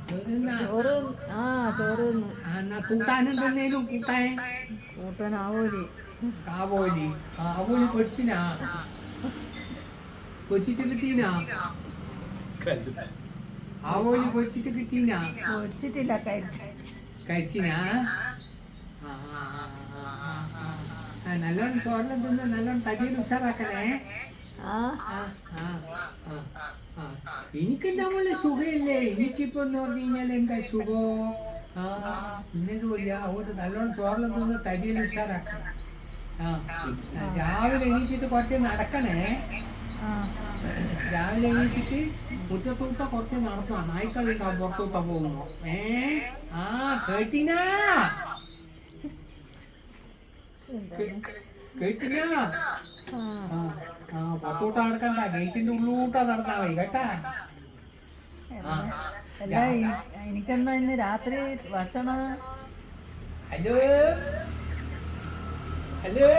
ചോറ് ആ ചോറ് തിന്നു. കൂട്ടാൻ എന്തെന്നേലും കൂട്ടാൻ ആവോലി. ആവോലി പൊരിച്ചിനാ പൊരിച്ചിട്ട് കിട്ടീനാ ആവോലി പൊരിച്ചിട്ട് കിട്ടീനാ പൊരിച്ചിട്ടില്ല കഴിച്ചിനാ നല്ലോണം ചോറെല്ലാം തിന്ന് നല്ലോണം തടിയിൽ ഉഷാറാക്കണേ. എനിക്കെന്താ മോളെ സുഖമില്ലേ? എനിക്കിപ്പോ എന്ന് പറഞ്ഞു കഴിഞ്ഞാൽ എന്താ സുഖോ ഇന്നതുമില്ല. അതുകൊണ്ട് നല്ലോണം ചോറെല്ലാം തിന്ന് തടിയിൽ ഉഷാറാക്കണം. രാവിലെ എണീച്ചിട്ട് കുറച്ച് നടക്കണേ. രാവിലെ എണീച്ചിട്ട് മുറ്റത്തോട്ട കുറച്ച് നടക്കണം. നായ്ക്കളുണ്ടാവും പുറത്തോട്ട പോകുമ്പോ. കേട്ടിനാ കേട്ടിനാ പുറത്തോട്ട് നടക്കണ്ട, ഗേറ്റിന്റെ ഉള്ളിലോട്ടാ നടന്നാ മതി കേട്ടാ. എനിക്കെന്താ ഇന്ന് രാത്രി ഭക്ഷണം? Hello hello